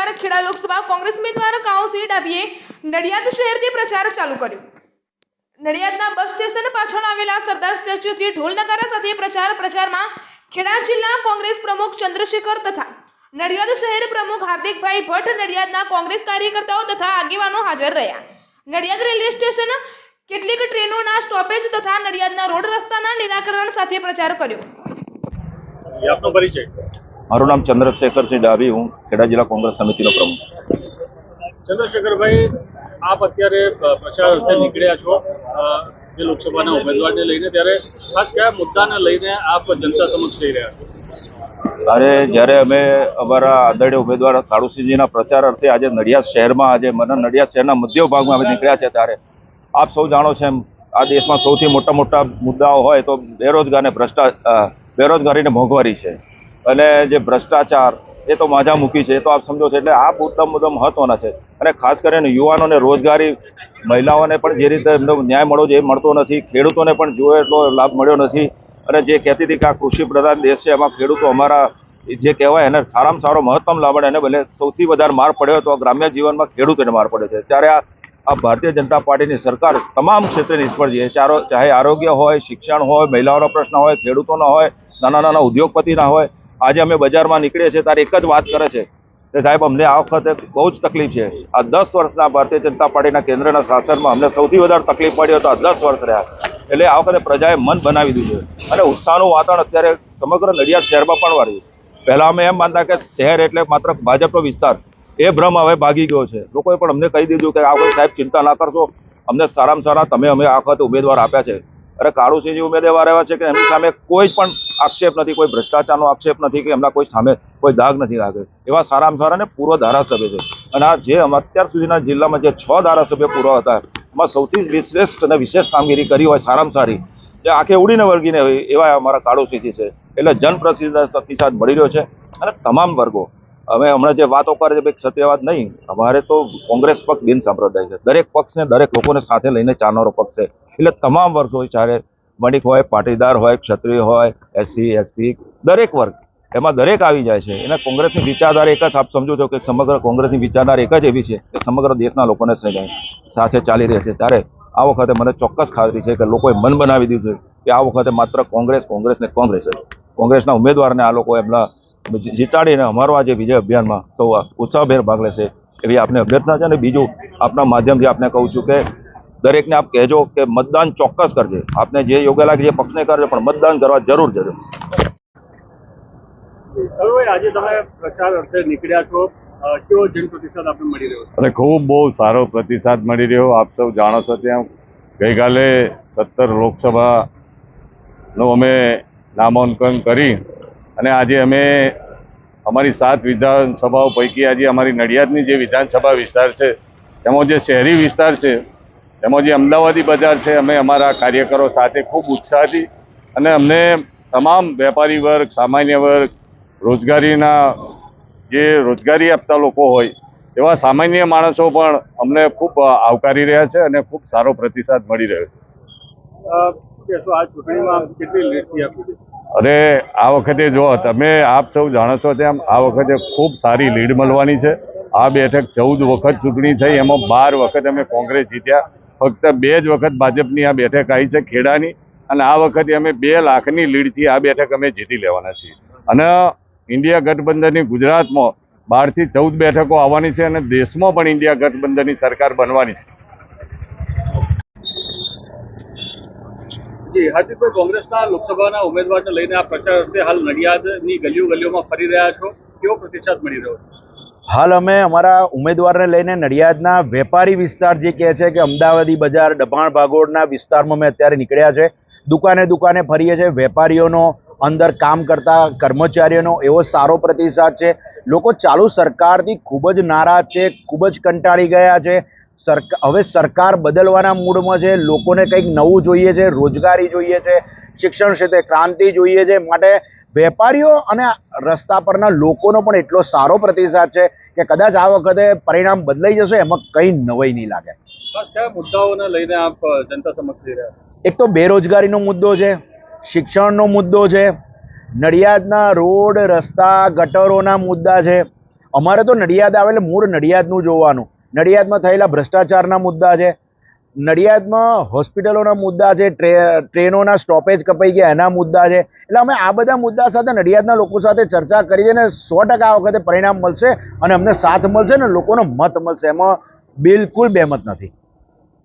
પ્રચાર ખેડા લોકસભા કોંગ્રેસ ઉમેદવાર કાળુસિંહ ડાભીએ નડિયાદ શહેરથી પ્રચાર ચાલુ કર્યો। નડિયાદના બસ સ્ટેશન પાછળ આવેલા સરદાર સ્ટેચ્યુથી ઢોલ નગારા સાથે પ્રચારમાં ખેડા જિલ્લા કોંગ્રેસ પ્રમુખ ચંદ્રશેખર તથા નડિયાદ શહેર પ્રમુખ હાર્દિકભાઈ ભટ્ટ, નડિયાદના કોંગ્રેસ કાર્યકર્તાઓ તથા આગેવાનો હાજર રહ્યા। નડિયાદ રેલવે સ્ટેશન, કેટલીક ટ્રેનોના સ્ટોપેજ તથા નડિયાદના રોડ રસ્તાના નિરાકરણ સાથે પ્રચાર કર્યો। આપનો પરિચય? મારું નામ ચંદ્રશેખરસિંહ ડાભી, હું ખેડા જિલ્લા કોંગ્રેસ સમિતિનો પ્રમુખ। ચંદ્રશેખરભાઈ, આપ અત્યારે પ્રચાર અર્થે નીકળ્યા છો જે લોકસભાના ઉમેદવારને લઈને, ત્યારે ખાસ કયા મુદ્દાને લઈને આપ જનતા સમક્ષ જઈ રહ્યા છો? અરે, જ્યારે અમે અમારા આદરણીય ઉમેદવાર કાળુસિંહજીના પ્રચાર અર્થે આજે નડિયાદ શહેરમાં નડિયાદ શહેરના મધ્ય ભાગમાં અમે નીકળ્યા છે, ત્યારે આપ સૌ જાણો છો એમ આ દેશમાં સૌથી મોટા મુદ્દાઓ હોય તો બેરોજગારી ને મોંઘવારી છે, અને જે ભ્રષ્ટાચાર એ તો માજા મૂકી છે, એ તો આપ સમજો છો। એટલે આ મુદ્દા મહત્વના છે, અને ખાસ કરીને યુવાનોને રોજગારી, મહિલાઓને પણ જે રીતે એમનો ન્યાય મળવો જોઈએ એ મળતો નથી, ખેડૂતોને પણ જોયો એટલો લાભ મળ્યો નથી। અને જે કહેતી હતી કે આ કૃષિ પ્રધાન દેશ છે, એમાં ખેડૂતો અમારા જે કહેવાય એને સારામાં સારો મહત્તમ લાભ મળે, એને ભલે સૌથી વધારે માર પડ્યો તો ગ્રામ્ય જીવનમાં ખેડૂતોને માર પડ્યો છે। ત્યારે આ ભારતીય જનતા પાર્ટીની સરકાર તમામ ક્ષેત્રે નિષ્ફળ છે, ચાહે આરોગ્ય હોય, શિક્ષણ હોય, મહિલાઓનો પ્રશ્ન હોય, ખેડૂતોનો હોય, નાના ઉદ્યોગપતિના હોય। આજે અમે બજારમાં નીકળીએ છીએ ત્યારે એક જ વાત કરે છે કે સાહેબ, અમને આ વખતે બહુ જ તકલીફ છે। આ 10 વર્ષના ભારતીય જનતા પાર્ટીના કેન્દ્રના શાસનમાં અમને સૌથી વધારે તકલીફ પડી તો આ 10 વર્ષ રહ્યા, એટલે આ વખતે પ્રજાએ મન બનાવી દીધું છે, અને ઉત્સાહનું વાતાવરણ અત્યારે સમગ્ર નડિયાદ શહેરમાં પણ વાળ્યું। પહેલા અમે એમ માનતા કે શહેર એટલે માત્ર ભાજપનો વિસ્તાર, એ ભ્રમ હવે ભાગી ગયો છે। લોકોએ પણ અમને કહી દીધું કે આ વખતે સાહેબ ચિંતા ના કરશો, અમને સારામાં સારા અમે આ વખતે ઉમેદવાર આપ્યા છે। અરે, કાળુસિંહજી ઉમેદવાર એવા છે કે એમની સામે કોઈ પણ આક્ષેપ નથી, કોઈ ભ્રષ્ટાચારનો આક્ષેપ નથી, કે એમના કોઈ સામે કોઈ દાગ નથી લાગે, એવા સારામાં સારા ને પૂર્વ ધારાસભ્ય છે। અને આ જે અત્યાર સુધીના જિલ્લામાં જે 6 ધારાસભ્ય પૂર્વ હતા, એમાં સૌથી વિશેષ કામગીરી કરી હોય, સારામાં સારી, જે આંખે ઉડીને વળગીને હોય એવા અમારા કાળુસિંહજી છે। એટલે જનપ્રતિસાદ મળી રહ્યો છે, અને તમામ વર્ગો, અમે હમણાં જે વાતો કરે છે સત્યવાદ નહીં, અમારે તો કોંગ્રેસ પક્ષ બિન સાંપ્રદાયિક છે, દરેક પક્ષને દરેક લોકોને સાથે લઈને ચાલનારો પક્ષ છે। એટલે તમામ વર્ગો, ચાહે વણિક હોય, પાટીદાર હોય, ક્ષત્રિય હોય, SC ST, દરેક વર્ગ, એમાં દરેક આવી જાય છે। એને કોંગ્રેસની વિચારધારા એક જ, આપ સમજો છો કે સમગ્ર કોંગ્રેસની વિચારધારા એક જ એવી છે કે સમગ્ર દેશના લોકોને સાથે ચાલી રહી છે। ત્યારે આ વખતે મને ચોક્કસ ખાતરી છે કે લોકોએ મન બનાવી દીધું છે કે આ વખતે માત્ર કોંગ્રેસ જ કોંગ્રેસના ઉમેદવારને આ લોકો એમના જીતાડીને અમારો આ જે વિજય અભિયાનમાં સૌ ઉત્સાહભેર ભાગ લેશે એવી આપને અભ્યર્થના છે। અને બીજું, આપના માધ્યમથી આપને કહું છું કે દરેકને આપ કહેજો કે મતદાન ચોક્કસ કરજે, આપને જે યોગ્ય લાગે જે પક્ષને કરજો, પણ મતદાન કરવા જરૂર। આજે તમે પ્રચાર અર્થે નીકળ્યા છો, કેવો જનપ્રતિસાદ આપને મળી રહ્યો છે? અને ખૂબ બહુ સારો પ્રતિસાદ મળી રહ્યો। આપ સૌ જાણો છો ત્યાં ગઈકાલે 17 લોકસભાનું અમે નામાંકન કરી, અને આજે અમે અમારી 7 વિધાનસભાઓ પૈકી આજે અમારી નડિયાદની જે વિધાનસભા વિસ્તાર છે, તેમાં જે શહેરી વિસ્તાર છે, તેમાં જે અમદાવાદી બજાર છે, અમે અમારા કાર્યકરો સાથે ખૂબ ઉત્સાહથી, અને અમને તમામ વેપારી વર્ગ, સામાન્ય વર્ગ, રોજગારી આપતા લોકો હોય એવા સામાન્ય માણસો પણ અમને ખૂબ આવકારી રહ્યા છે, અને ખૂબ સારો પ્રતિસાદ મળી રહ્યો છે। શું કહેશો, આ ચૂંટણીમાં કેટલી લીડથી આપી? અરે, આ વખતે જો તમે આપ સૌ જાણો છો તેમ આ વખતે ખૂબ સારી લીડ મળવાની છે। આ બેઠક 14 વખત ચૂંટણી થઈ, એમાં 12 વખત અમે કોંગ્રેસ જીત્યા, ફક્ત 2 જ વખત ભાજપની આ બેઠક આવી છે ખેડાની, અને આ વખતે અમે 2 લાખની લીડથી આ બેઠક અમે જીતી લેવાના છીએ। અને ઇન્ડિયા ગઠબંધનની ગુજરાતમાં 12 થી 14 બેઠકો આવવાની છે, અને દેશમાં પણ ઇન્ડિયા ગઠબંધનની સરકાર બનવાની છે। જી હાર્દિકભાઈ, કોંગ્રેસના લોકસભાના ઉમેદવારને લઈને આ પ્રચાર અર્થે હાલ નડિયાદની ગલીઓમાં ફરી રહ્યા છો, કેવો પ્રતિસાદ મળી રહ્યો છે? હાલ અમે અમારા ઉમેદવારને લઈને નડિયાદના વેપારી વિસ્તાર જે કહે છે કે અમદાવાદી બજાર, ડભાણ ભાગોળના વિસ્તારમાં અમે અત્યારે નીકળ્યા છે। દુકાને ફરીએ છીએ, વેપારીઓનો, અંદર કામ કરતા કર્મચારીઓનો એવો સારો પ્રતિસાદ છે। લોકો ચાલુ સરકારથી ખૂબ જ નારાજ છે, ખૂબ જ કંટાળી ગયા છે। હવે સરકાર બદલવાના મૂડમાં છે, લોકોને કંઈક નવું જોઈએ છે, રોજગારી જોઈએ છે, શિક્ષણ ક્ષેત્રે ક્રાંતિ જોઈએ છે। માટે વેપારીઓ અને રસ્તા પરના લોકોનો પણ એટલો સારો પ્રતિસાદ છે કે કદાચ આ વખતે પરિણામ બદલાઈ જશે, એમાં કંઈ નવાઈ નહીં લાગે। ખાસ કયા મુદ્દાઓને લઈને આપ જનતા સમક્ષ જઈ રહ્યા? એક તો બેરોજગારીનો મુદ્દો છે, શિક્ષણનો મુદ્દો છે, નડિયાદના રોડ રસ્તા ગટરોના મુદ્દા છે, અમારે તો નડિયાદ આવે એટલે મૂળ નડિયાદનું જોવાનું. નડિયાદમાં થયેલા ભ્રષ્ટાચારના મુદ્દા છે, નડિયાદમાં હોસ્પિટલોના મુદ્દા છે, ટ્રેનોના સ્ટોપેજ કપાઈ ગયા એના મુદ્દા છે. એટલે અમે આ બધા મુદ્દા સાથે નડિયાદના લોકો સાથે ચર્ચા કરી છે ને 100% આ વખતે પરિણામ મળશે અને અમને સાથ મળશે ને લોકોનો મત મળશે, એમાં બિલકુલ બેમત નથી.